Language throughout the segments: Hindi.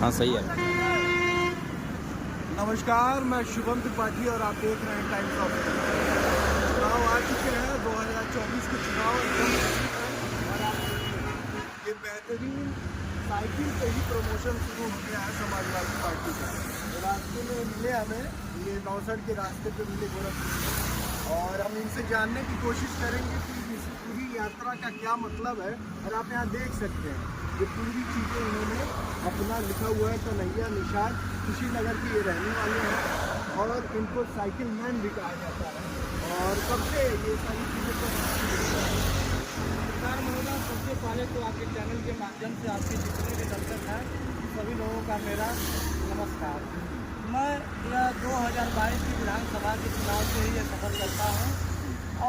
हाँ सही है। नमस्कार, मैं शुभम त्रिपाठी और आप देख रहे हैं टाइम्स ऑफ इंडिया। चुनाव आ चुके हैं, 2024 के चुनाव एकदम नजदीक हैं और आप देखिए ये बेहतरीन साइकिल पे ही प्रमोशन शुरू हो गया है समाजवादी पार्टी का। रास्ते में मिले हमें, ये नौसड़ के रास्ते पे मिले गोरखपुर, और हम इनसे जानने की कोशिश करेंगे कि इस पूरी यात्रा का क्या मतलब है। और आप यहाँ देख सकते हैं ये पूरी चीज़ें इन्होंने अपना लिखा हुआ है कन्हैया निषाद कुशीनगर के ये रहने वाले हैं और इनको साइकिल मैन भी कहा जाता है। और कब से ये सारी चीज़ें तो सरकार महोदय, सबसे पहले तो आपके चैनल के माध्यम से आपके जितने भी दर्शक हैं सभी लोगों का मेरा नमस्कार। मैं यह 2022 की विधानसभा के चुनाव से ही ये सफर करता हूँ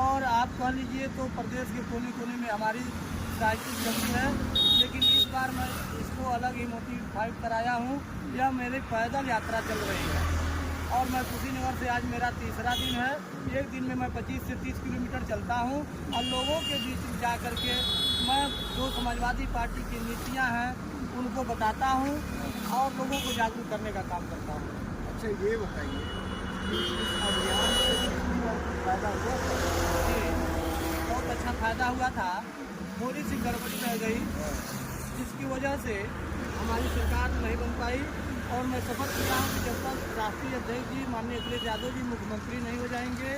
और आप कह लीजिए तो प्रदेश के कोने कोने में हमारी साइकिल चलती है, लेकिन इस बार मैं इसको अलग ही मोटिफाइड कराया हूँ। यह मेरी पैदल यात्रा चल रही है और मैं कुशीनगर से आज मेरा तीसरा दिन है। एक दिन में मैं 25 से 30 किलोमीटर चलता हूँ और लोगों के बीच में जा कर के मैं जो समाजवादी पार्टी की नीतियाँ हैं उनको बताता हूँ और लोगों को जागरूक करने का काम करता हूँ। अच्छा ये बताइए कि इस अभियान से फायदा हुआ? जी, बहुत अच्छा फायदा हुआ था। थोड़ी सी गड़बड़ी रह गई जिसकी वजह से हमारी सरकार नहीं बन पाई और मैं शपथ किया हूँ कि जब तक राष्ट्रीय अध्यक्ष जी माननीय अखिलेश यादव जी मुख्यमंत्री नहीं हो जाएंगे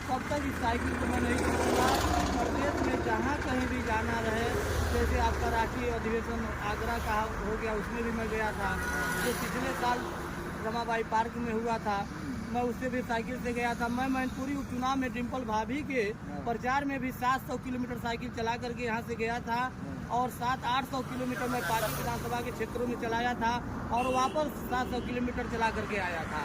तब तक इस साइकिल को मैं नहीं छोड़ूंगा। प्रदेश में जहाँ कहीं भी जाना रहे, जैसे आपका राष्ट्रीय अधिवेशन आगरा का हो गया, उसमें भी मैं गया था। जो पिछले साल रमाबाई पार्क में हुआ था, मैं उससे भी साइकिल से गया था। मैं मैनपुरी उपचुनाव में डिम्पल भाभी के प्रचार में भी 700 किलोमीटर साइकिल चला करके यहाँ से गया था और 700-800 किलोमीटर मैं पार्टी विधानसभा के क्षेत्रों में चलाया था और वापस 700 किलोमीटर चला करके आया था।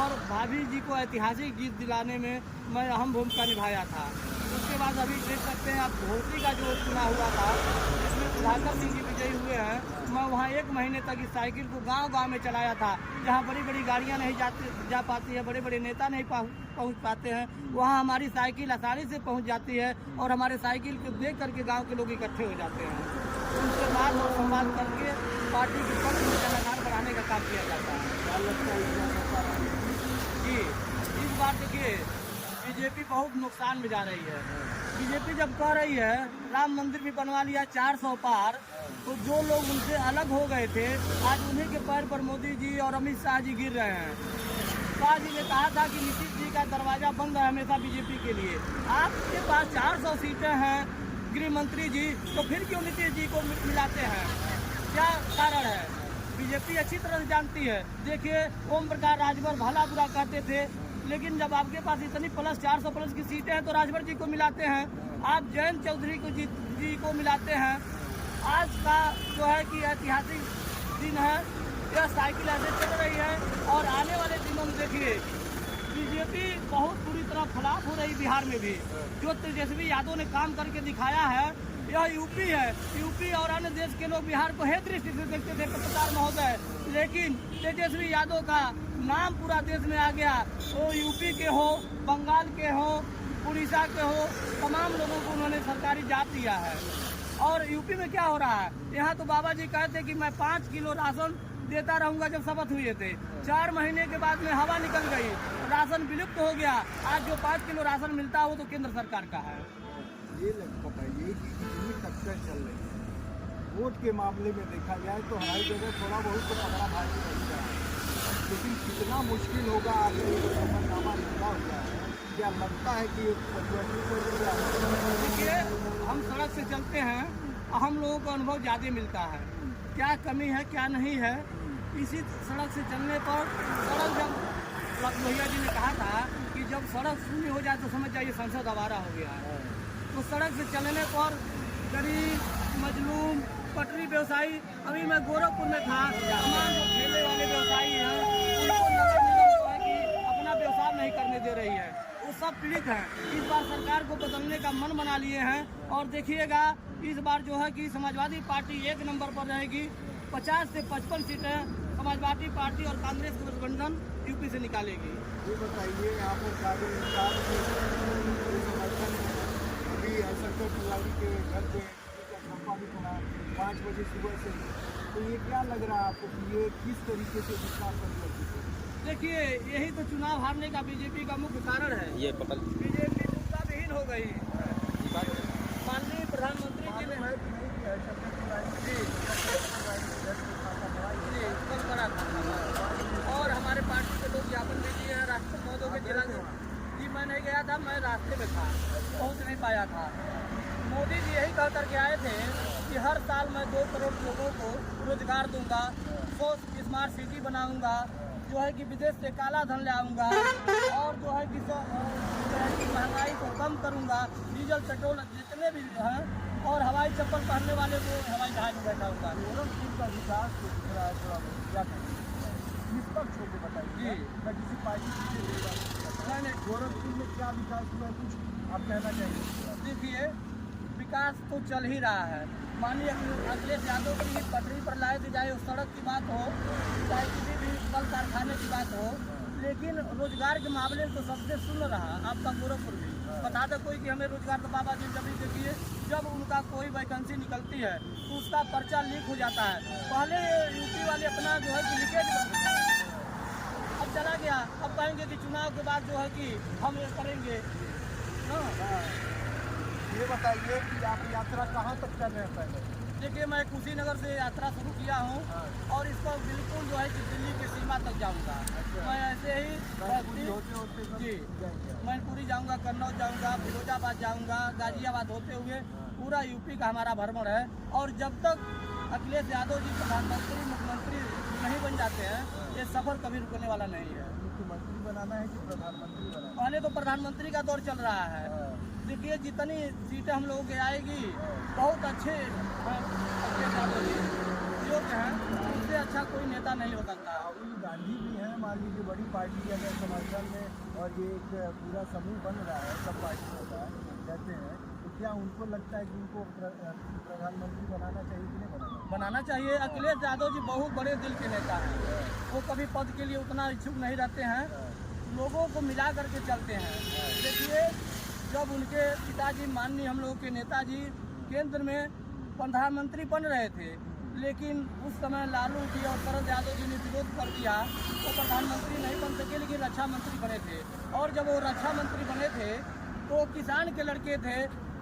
और भाभी जी को ऐतिहासिक जीत दिलाने में मैं अहम भूमिका निभाया था। उसके बाद अभी देख सकते हैं आप घोसी का जो चुनाव हुआ था जिसमें सुधाकर सिंह जी विजयी हुए हैं, मैं वहाँ 1 महीने तक इस साइकिल को गांव-गांव में चलाया था। जहाँ बड़ी बड़ी गाड़ियाँ नहीं जा पाती है, बड़े बड़े नेता नहीं पहुँच पाते हैं, वहाँ हमारी साइकिल आसानी से पहुँच जाती है और हमारे साइकिल को देख करके गाँव के लोग इकट्ठे हो जाते हैं। उनसे बात और संवाद करके पार्टी के पक्ष में जनाधार बढ़ाने का काम किया जाता है। जी, इस बार देखिए बीजेपी बहुत नुकसान में जा रही है। बीजेपी जब कह रही है राम मंदिर भी बनवा लिया 400 पार, तो जो लोग उनसे अलग हो गए थे आज उन्हीं के पैर पर मोदी जी और अमित शाह जी गिर रहे हैं। शाह जी ने कहा था कि नीतीश जी का दरवाजा बंद है हमेशा बीजेपी के लिए। आपके पास 400 सीटें हैं गृह मंत्री जी, तो फिर क्यों नीतीश जी को मिलाते हैं? क्या कारण है? बीजेपी अच्छी तरह से जानती है। देखिए ओम प्रकाश राजभर भला बुरा कहते थे, लेकिन जब आपके पास इतनी प्लस 400 प्लस की सीटें हैं तो राजभर जी को मिलाते हैं। आप जयंत चौधरी को जी को मिलाते हैं। आज का जो है कि ऐतिहासिक दिन है, यह साइकिल ऐसे चल रही है और आने वाले दिनों में देखिए बीजेपी बहुत बुरी तरह खिलाफ हो रही। बिहार में भी जो तेजस्वी यादव ने काम करके दिखाया है, यह यूपी है। यूपी और अन्य देश के लोग बिहार को हे दृष्टि से देखते थे पत्रकार महोदय, लेकिन तेजस्वी यादव का नाम पूरा देश में आ गया। वो यूपी के हो, बंगाल के हो, उड़ीसा के हो, तमाम लोगों को उन्होंने सरकारी जॉब दिया है। और यूपी में क्या हो रहा है, यहाँ तो बाबा जी कहते कि मैं 5 किलो राशन देता रहूंगा जब शपथ हुए थे। 4 महीने के बाद में हवा निकल गई, राशन विलुप्त हो गया। आज जो 5 किलो राशन मिलता है वो तो केंद्र सरकार का है। ये बताइए कि इतनी टक्कर चल रही है, वोट के मामले में देखा जाए तो हर जगह थोड़ा बहुत तो पकड़ा भारी रहता है, लेकिन कितना मुश्किल होगा आपने ये सफरनामा लिखा हुआ है। क्या लगता है कि देखिए हम सड़क से चलते हैं, हम लोगों को अनुभव ज़्यादा मिलता है क्या कमी है क्या नहीं है। इसी सड़क से चलने पर सड़क जब भैया जी ने कहा था कि जब सड़क शून्य हो जाए तो समझ जाइए संसद आवारा हो गया है। तो सड़क से चलने पर गरीब मजलूम पटरी व्यवसायी, अभी मैं गोरखपुर में था, तमाम जो ठेले वाले व्यवसायी हैं उनको नगर निगम जो है कि अपना व्यवसाय नहीं करने दे रही है, वो सब पीड़ित हैं। इस बार सरकार को बदलने का मन बना लिए हैं और देखिएगा इस बार जो है कि समाजवादी पार्टी 1 नंबर पर रहेगी। 50 से 55 सीटें समाजवादी पार्टी और कांग्रेस का गठबंधन यूपी से निकालेगी। ये बताइए यहाँ पर समर्थन अभी संकट तिवारी के घर पे छापा भी पड़ा 5 बजे सुबह से तो ये क्या लग रहा है आपको कि ये किस तरीके से विकास कर? देखिए, यही तो चुनाव हारने का बीजेपी का मुख्य कारण है। ये पकड़ बीजेपी मुद्दा विहीन हो गई। माननीय प्रधानमंत्री जी ने जी कल करा था और हमारे पार्टी के लोग ज्ञापन भी दिए हैं राष्ट्रपति महोदय के जिला जी। मैं नहीं गया था, मैं रास्ते में था, पहुंच नहीं पाया था। मोदी जी यही कह करके आए थे कि हर साल मैं 2 करोड़ लोगों को रोजगार दूंगा, 100 स्मार्ट सिटी बनाऊंगा, जो है कि विदेश से काला धन ले आऊँगा और जो है कि महंगाई को कम करूँगा, डीजल पेट्रोल जितने भी हैं और हवाई चप्पल पहनने वाले को हवाई जहाज में बैठाऊँगा। गोरखपुर का विकास तो दिख रहा है थोड़ा बहुत, क्या कहेंगे निष्पक्ष होकर बताइए जी। मैं किसी पार्टी से नहीं, गोरखपुर में क्या विकास हुआ कुछ आप कहना चाहिए? देखिए, विकास तो चल ही रहा है। माननीय अखिलेश यादव की पटरी पर लाए दी जाए, उस सड़क की बात हो, चाहे किसी भी कल कारखाने की बात हो, लेकिन रोजगार के मामले में तो सबसे सुन रहा आपका गोरखपुर भी। बता दे कोई कि हमें रोजगार तो बाबा जी जब देखिए जब उनका कोई वैकेंसी निकलती है तो उसका पर्चा लीक हो जाता है। पहले यूपी वाले अपना जो है कि लीकेज करते हैं, अब चला गया, अब कहेंगे कि चुनाव के बाद जो है कि हम ये करेंगे। ये बताइए कि आप यात्रा कहाँ तक कर रहे हैं पहले? देखिए, मैं कुशीनगर से यात्रा शुरू किया हूँ और इसको बिल्कुल जो है कि दिल्ली की सीमा तक जाऊँगा। मैं ऐसे ही जी मैनपुरी जाऊँगा, कन्नौज जाऊँगा, फिरोजाबाद जाऊँगा, गाजियाबाद होते हुए पूरा यूपी का हमारा भ्रमण है। और जब तक अखिलेश यादव जी प्रधानमंत्री मुख्यमंत्री नहीं बन जाते हैं, ये सफर कभी रुकने वाला नहीं है। मुख्यमंत्री बनाना है कि प्रधानमंत्री बनाना है? पहले तो प्रधानमंत्री का दौर चल रहा है। देखिए, जितनी सीटें हम लोगों की आएगी बहुत अच्छे योग्य हैं, उससे अच्छा कोई नेता नहीं हो सकता। राहुल गांधी भी हैं, मान लीजिए बड़ी पार्टी अगर समर्थन में और ये एक पूरा समूह बन रहा है, सब पार्टी होता है कहते हैं, तो क्या उनको लगता है कि उनको प्रधानमंत्री बनाना चाहिए कि नहीं बनाना चाहिए? अखिलेश यादव जी बहुत बड़े दिल के नेता हैं, वो कभी पद के लिए उतना इच्छुक नहीं रहते हैं, लोगों को मिला करके चलते हैं। देखिए, जब उनके पिताजी माननीय हम लोगों के नेताजी केंद्र में प्रधानमंत्री बन रहे थे, लेकिन उस समय लालू जी और शरद यादव जी ने विरोध कर दिया तो प्रधानमंत्री नहीं बन सके, लेकिन रक्षा मंत्री बने थे। और जब वो रक्षा मंत्री बने थे तो किसान के लड़के थे।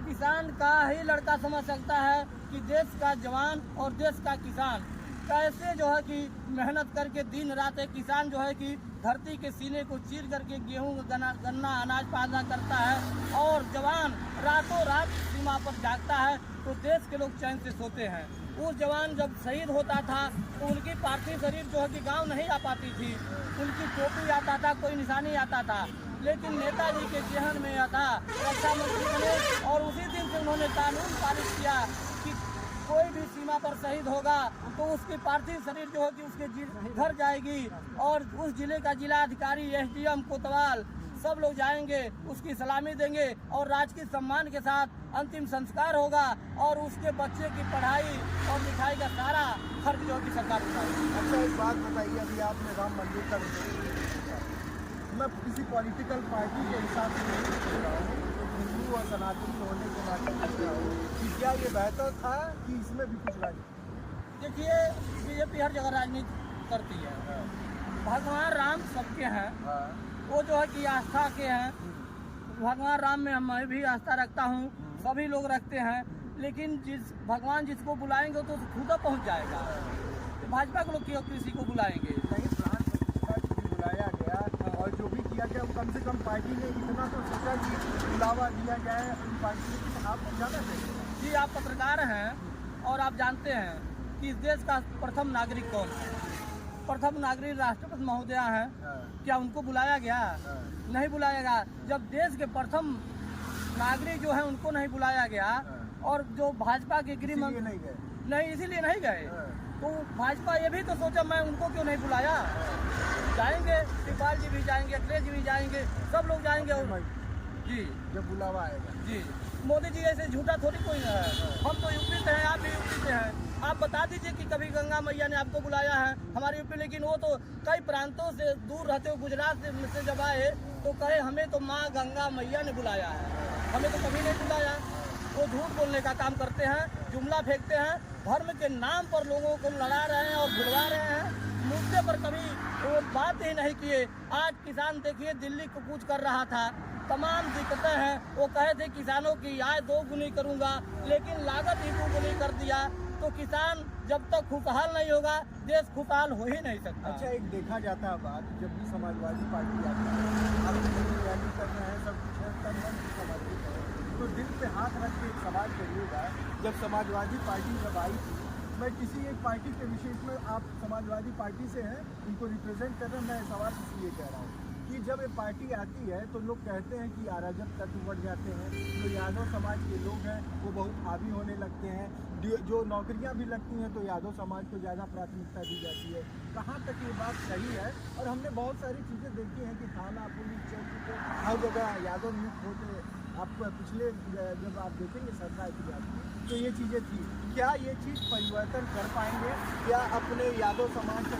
किसान का ही लड़का समझ सकता है कि देश का जवान और देश का किसान कैसे जो है कि मेहनत करके दिन रात एक किसान जो है कि धरती के सीने को चीर करके गेहूं गन्ना अनाज पैदा करता है और जवान रातों रात सीमा पर जागता है तो देश के लोग चैन से सोते हैं। वो जवान जब शहीद होता था तो उनकी पार्थिव शरीर जो है कि गांव नहीं आ पाती थी, उनकी टोपी आता था, कोई निशानी आता था, लेकिन नेताजी के जहन में था, रक्षा मंत्री बने और उसी दिन से उन्होंने कानून पारित किया कि कोई भी सीमा पर शहीद होगा तो उसकी पार्थिव शरीर जो है कि उसके घर जाएगी और उस जिले का जिला अधिकारी, एसडीएम, कोतवाल सब लोग जाएंगे, उसकी सलामी देंगे और राजकीय सम्मान के साथ अंतिम संस्कार होगा और उसके बच्चे की पढ़ाई और मिठाई का सारा खर्च जो है कि सरकार उठाएगी। अच्छा, एक बात बताइए, अभी आपने राम मंदिर का मैं किसी पॉलिटिकल पार्टी के हिसाब से नहीं पूछ रहा हूँ, हिंदू और सनातनी होने के नाते पूछ रहा हूँ कि क्या ये बेहतर था कि इसमें भी कुछ राजनीति? देखिए, बीजेपी हर जगह राजनीति करती है। भगवान राम सबके हैं, वो जो है कि आस्था के हैं। भगवान राम में मैं भी आस्था रखता हूँ, सभी लोग रखते हैं, लेकिन भगवान जिसको बुलाएंगे तो खुद पहुँच जाएगा। तो भाजपा के लोग क्यों किसी को बुलाएंगे? नहीं, बुलाया गया और जो भी किया गया वो कम से कम पार्टी ने इतना तो सोचा कि बुलावा दिया जाए अपनी पार्टी को। आप समझाना चाहिए। जी, आप पत्रकार हैं और आप जानते हैं कि इस देश का प्रथम नागरिक कौन है? प्रथम नागरिक राष्ट्रपति महोदया हैं। क्या उनको बुलाया गया? नहीं बुलाया गया। जब देश के प्रथम नागरिक जो है उनको नहीं बुलाया गया और जो भाजपा के गृह मंत्री नहीं, इसीलिए नहीं गए, तो भाजपा ये भी तो सोचा मैं उनको क्यों नहीं बुलाया। जाएंगे, शिवपाल जी भी जाएंगे, अखिलेश जी भी जाएंगे, सब लोग जाएंगे और जी जब बुलावा आएगा। जी, मोदी जी ऐसे झूठा थोड़ी कोई है। हम तो यूपी से हैं, आप भी यूपी से हैं। आप बता दीजिए कि कभी गंगा मैया ने आपको बुलाया है हमारे यूपी, लेकिन वो तो कई प्रांतों से दूर रहते हो, गुजरात से जब आए तो कहे हमें तो माँ गंगा मैया ने बुलाया है, हमें तो कभी नहीं बुलाया। वो झूठ बोलने का काम करते हैं, जुमला फेंकते हैं, धर्म के नाम पर लोगों को लड़ा रहे हैं और भुलवा रहे हैं। मुद्दे पर कभी वो बात ही नहीं किए। आज किसान देखिए दिल्ली को कूच कर रहा था, तमाम दिक्कतें हैं। वो कहे थे किसानों की आय 2 गुनी करूंगा, लेकिन लागत ही 2 गुनी कर दिया। तो किसान जब तक खुशहाल नहीं होगा, देश खुशहाल हो ही नहीं सकता। अच्छा, एक देखा जाता है बात, जब भी समाजवादी पार्टी आती है, आप रैली कर रहे हैं, सब कुछ है, तब हम समर्पित है, तो दिल पे हाथ रख के एक सवाल करिएगा। जब समाजवादी पार्टी जब आई थी, मैं किसी एक पार्टी के विशेष में, आप समाजवादी पार्टी से हैं, उनको रिप्रेजेंट कर रहे हैं, मैं सवाल इसलिए कह रहा हूँ कि जब ये पार्टी आती है तो लोग कहते हैं कि अराजक तत्व बढ़ जाते हैं, जो यादव समाज के लोग हैं वो बहुत हावी होने लगते हैं, जो नौकरियां भी लगती हैं तो यादव समाज को ज़्यादा प्राथमिकता दी जाती है। कहाँ तक ये बात सही है? और हमने बहुत सारी चीज़ें देखी हैं कि थाना, पुलिस, चौकी पे हर जगह यादव नियुक्त होते। आप पिछले जब आप देखेंगे सरकार की बात तो ये चीज़ें थी। क्या ये चीज़ परिवर्तन कर पाएंगे? क्या अपने यादव समाज का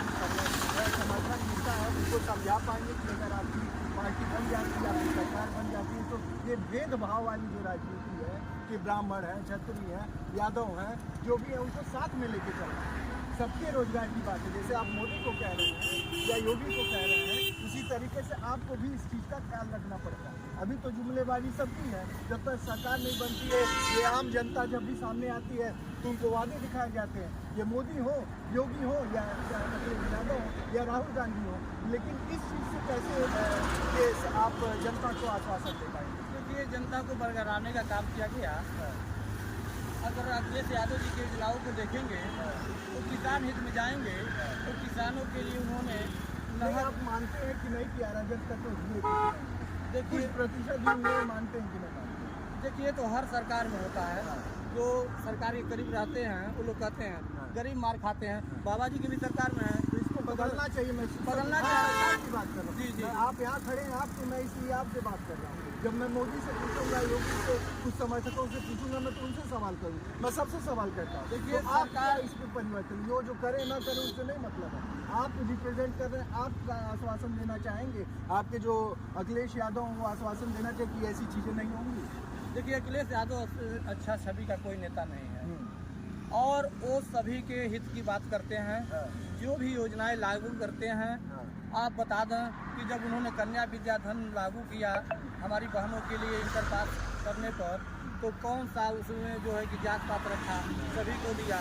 समर्थन मिलता है उनको समझा पाएंगे कि अगर आपकी पार्टी बन जाती है, आपकी सरकार बन जाती है, तो ये भेदभाव वाली जो राजनीति है कि ब्राह्मण है, क्षत्रिय है, यादव है, जो भी है उनको साथ में लेके चलना है, सबके रोजगार की बात है। जैसे आप मोदी को कह रहे हैं या योगी को कह रहे हैं, उसी तरीके से आपको भी इस चीज़ का ख्याल रखना पड़ता है। अभी तो जुमलेबाजी सबकी है, जब तक सरकार नहीं बनती है, ये आम जनता जब भी सामने आती है तो उनको वादे दिखाए जाते हैं, ये मोदी हो, योगी हो या यादव हो या राहुल गांधी हो। लेकिन इस चीज़ से कैसे आप जनता को आश्वासन दे पाएंगे? क्योंकि जनता को बरकराने का काम किया गया। अगर अखिलेश यादव जी के योजनाओं को देखेंगे तो किसान हित में जाएंगे, तो किसानों के लिए उन्होंने आप मानते हैं कि नहीं कि अराजक तत्व हुए? देखिए, प्रतिशत भी उन्हें मानते हैं कि नहीं मानते? देखिए तो हर सरकार में होता है, जो सरकार के करीब रहते हैं वो लोग कहते हैं गरीब मार खाते हैं। बाबा जी की भी सरकार में है, तो इसको बदलना चाहिए। मैं बदलना चाहिए की बात कर रहा हूँ। जी जी, आप यहाँ खड़े हैं, आपसे मैं इसलिए आपसे बात कर रहा हूँ। जब मैं मोदी से पूछूंगा, योगी से, कुछ समर्थकों से पूछूंगा, मैं तो उनसे सवाल करूँ, मैं सबसे सवाल करता हूँ। देखिए तो आप क्या इस पर परिवर्तन, जो करे ना करे उससे नहीं मतलब है। आप रिप्रेजेंट कर रहे हैं, आप आश्वासन देना चाहेंगे, आपके जो अखिलेश यादव हैं वो आश्वासन देना चाहिए कि ऐसी चीज़ें नहीं होंगी। देखिए अखिलेश यादव अच्छा छवि का कोई नेता नहीं है और वो सभी के हित की बात करते हैं। जो भी योजनाएं लागू करते हैं, आप बता दें कि जब उन्होंने कन्या विद्याधन लागू किया हमारी बहनों के लिए इंटर पास करने पर, तो कौन सा उसमें जो है कि जात पात रखा, सभी को दिया।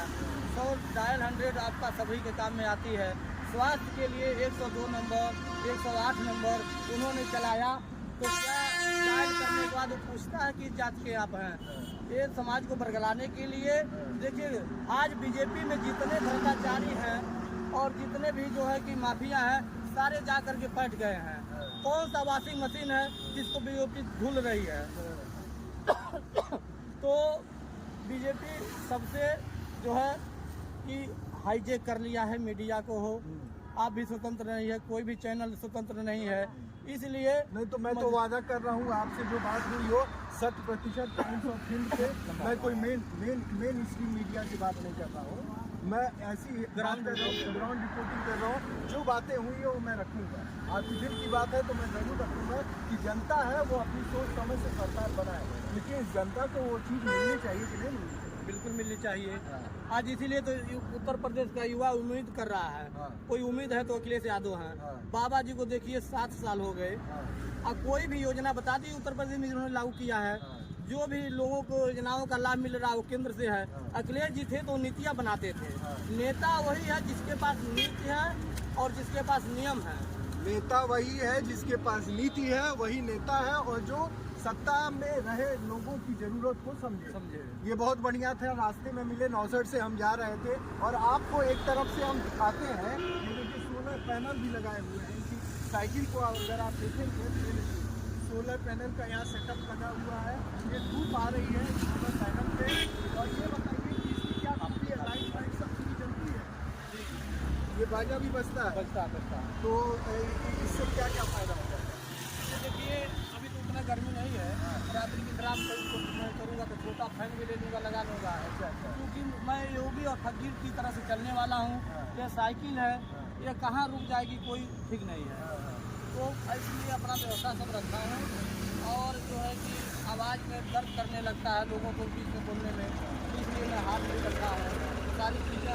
100 डायल 100 आपका सभी के काम में आती है। स्वास्थ्य के लिए 102 नंबर, 108 नंबर उन्होंने चलाया। तो क्या डायल करने के बाद वो पूछता है कि जात के आप हैं? ये समाज को बरगलाने के लिए। देखिए आज बीजेपी में जितने भ्रष्टाचारी हैं और जितने भी जो है कि माफिया हैं, सारे जा कर के बैठ गए हैं। कौन सा वॉशिंग मशीन है जिसको बीजेपी धुल रही है? तो बीजेपी सबसे जो है कि हाईजेक कर लिया है मीडिया को। हो आप भी स्वतंत्र नहीं है, कोई भी चैनल स्वतंत्र नहीं है, इसलिए नहीं तो मैं तो वादा कर रहा हूँ आपसे जो बात हुई हो 100% टाइम्स ऑफ हिंद पे मैं कोई मेन स्ट्रीम मीडिया की बात नहीं कर रहा हूँ। मैं ऐसी ग्राउंड रिपोर्टिंग कर रहा हूँ। जो बातें हुई है वो मैं रखूँगा। आपकी दिल की बात है तो मैं जरूर रखूँगा कि जनता है वो अपनी सोच समझ से सरकार बनाए, लेकिन जनता को वो चीज़ मिलनी चाहिए कि नहीं मिलनी चाहिए? बिल्कुल मिलनी चाहिए। आज इसीलिए तो उत्तर प्रदेश का युवा उम्मीद कर रहा है। कोई उम्मीद है तो अखिलेश यादव हैं। बाबा जी को देखिए 7 साल हो गए, अब कोई भी योजना बता दी उत्तर प्रदेश में जिन्होंने लागू किया है। जो भी लोगों को योजनाओं का लाभ मिल रहा है वो केंद्र से है। अखिलेश जी थे तो नीतियाँ बनाते थे। नेता वही है जिसके पास नीति है और जिसके पास नियम है। नेता वही है जिसके पास नीति है, वही नेता है, और जो सत्ता में रहे लोगों की जरूरत को समझे। ये बहुत बढ़िया था। रास्ते में मिले, 69 से हम जा रहे थे और आपको एक तरफ से हम दिखाते हैं, क्योंकि सोलर पैनल भी लगाए हुए हैं। इनकी साइकिल को अगर आप देखेंगे, सोलर पैनल का यहाँ सेटअप लगा हुआ है। ये धूप आ रही है सोलर पैनल पे। और ये बताइए कि इसकी क्या खूबी है? लाइट सब चीज़ जलती है, ये बाजा भी बजता है। तो इससे क्या क्या फायदा होता है? देखिए अभी तो उतना गर्मी नहीं है, रात्रि की खराब मैं करूँगा तो छोटा फैन भी ले लूँगा, लगा लूँगा। क्योंकि मैं योगी और फकीर की तरह से चलने वाला हूँ। ये साइकिल है, ये कहाँ रुक जाएगी कोई ठीक नहीं है। तो इसलिए अपना व्यवस्था सब रखा है और जो है कि आवाज़ में दर्द करने लगता है लोगों को बीच में बोलने में, इसलिए मैं हाथ नहीं करता हूँ। सारी चीज़ें